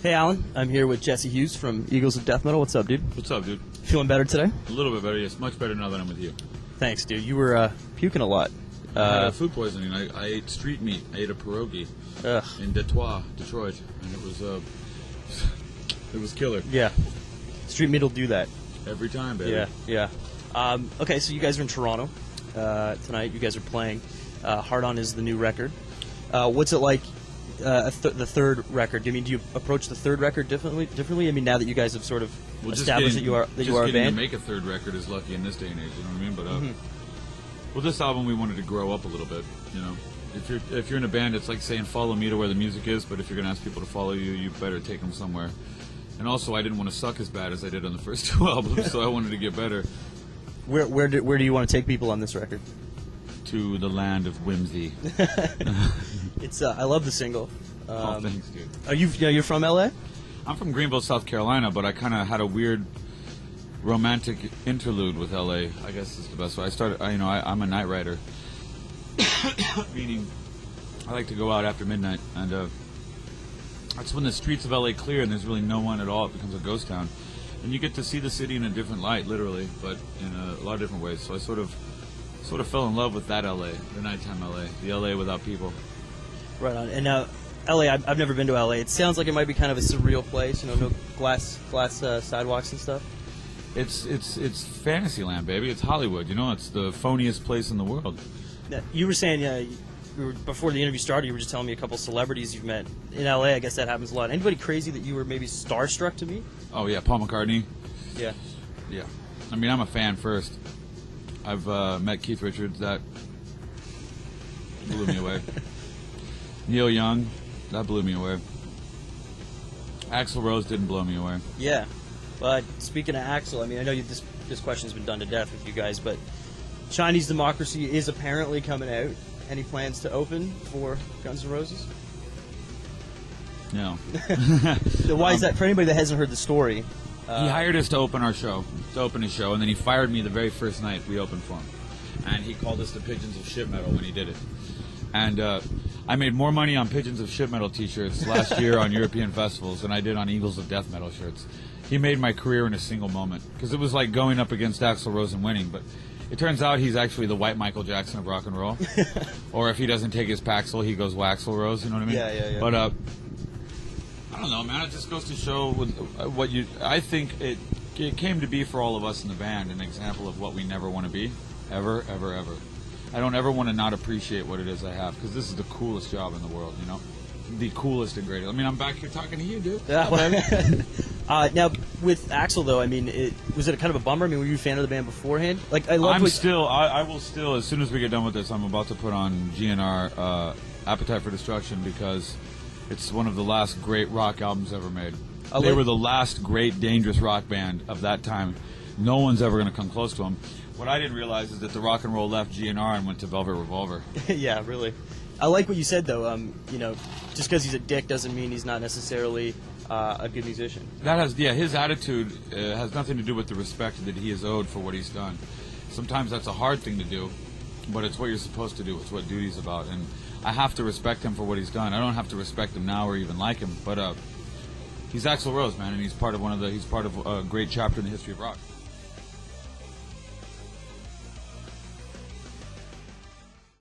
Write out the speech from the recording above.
Hey, Alan. I'm here with Jesse Hughes from Eagles of Death Metal. What's up, dude? What's up, dude? Feeling better today? A little bit better, yes. Much better now that I'm with you. Thanks, dude. You were puking a lot. I had food poisoning. I ate street meat. I ate a pierogi in Detroit, and it was killer. Yeah. Street meat will do that. Every time, baby. Yeah. Okay, so you guys are in Toronto tonight. You guys are playing. Hard On is the new record. What's it like? The third record. Do you approach the third record differently? I mean, now that you guys have sort of established that you are a band. Just getting to make a third record is lucky in this day and age. You know what I mean? But well, this album we wanted to grow up a little bit. You know, if you're in a band, it's like saying follow me to where the music is. But if you're gonna ask people to follow you, you better take them somewhere. And also, I didn't want to suck as bad as I did on the first two albums, so I wanted to get better. Where do you want to take people on this record? To the land of whimsy. It's I love the single. Oh, thanks, dude. You're from LA? I'm from Greenville, South Carolina, but I kind of had a weird romantic interlude with LA. I guess is the best way. I'm a night rider, meaning I like to go out after midnight, and that's when the streets of LA clear and there's really no one at all. It becomes a ghost town, and you get to see the city in a different light, literally, but in a lot of different ways. So I sort of fell in love with that LA, the nighttime LA, the LA without people. Right on. And now, LA, I've never been to LA. It sounds like it might be kind of a surreal place. You know, no glass sidewalks and stuff. It's Fantasyland, baby. It's Hollywood. You know, it's the phoniest place in the world. Now, you were saying, before the interview started, you were just telling me a couple celebrities you've met in LA. I guess that happens a lot. Anybody crazy that you were maybe starstruck to meet? Oh yeah, Paul McCartney. Yeah. I mean, I'm a fan first. I've met Keith Richards. That blew me away. Neil Young, that blew me away. Axl Rose didn't blow me away. Yeah, but speaking of Axl, I mean, I know this question's been done to death with you guys, but Chinese Democracy is apparently coming out. Any plans to open for Guns N' Roses? No. So why is that? For anybody that hasn't heard the story, he hired us to open his show, and then he fired me the very first night we opened for him. And he called us the Pigeons of Shit Metal when he did it. And I made more money on Pigeons of Shit Metal t-shirts last year on European festivals than I did on Eagles of Death Metal shirts. He made my career in a single moment, because it was like going up against Axl Rose and winning, but it turns out he's actually the white Michael Jackson of rock and roll. Or if he doesn't take his Paxil, he goes Waxl Rose, you know what I mean? Yeah. But I don't know, man. It just goes to show what you. I think it came to be for all of us in the band an example of what we never want to be, ever. I don't ever want to not appreciate what it is I have, because this is the coolest job in the world, you know, the coolest and greatest. I mean, I'm back here talking to you, dude. Yeah. Now with Axl though, I mean, was it kind of a bummer? I mean, were you a fan of the band beforehand? Like, I will still, as soon as we get done with this, I'm about to put on GNR Appetite for Destruction, because it's one of the last great rock albums ever made. They were the last great dangerous rock band of that time. No one's ever going to come close to them. What I didn't realize is that the rock and roll left GNR and went to Velvet Revolver. Yeah, really. I like what you said, though. You know, just because he's a dick doesn't mean he's not necessarily a good musician. His attitude has nothing to do with the respect that he is owed for what he's done. Sometimes that's a hard thing to do, but it's what you're supposed to do. It's what duty's about, and I have to respect him for what he's done. I don't have to respect him now or even like him, but he's Axl Rose, man, and he's part of a great chapter in the history of rock.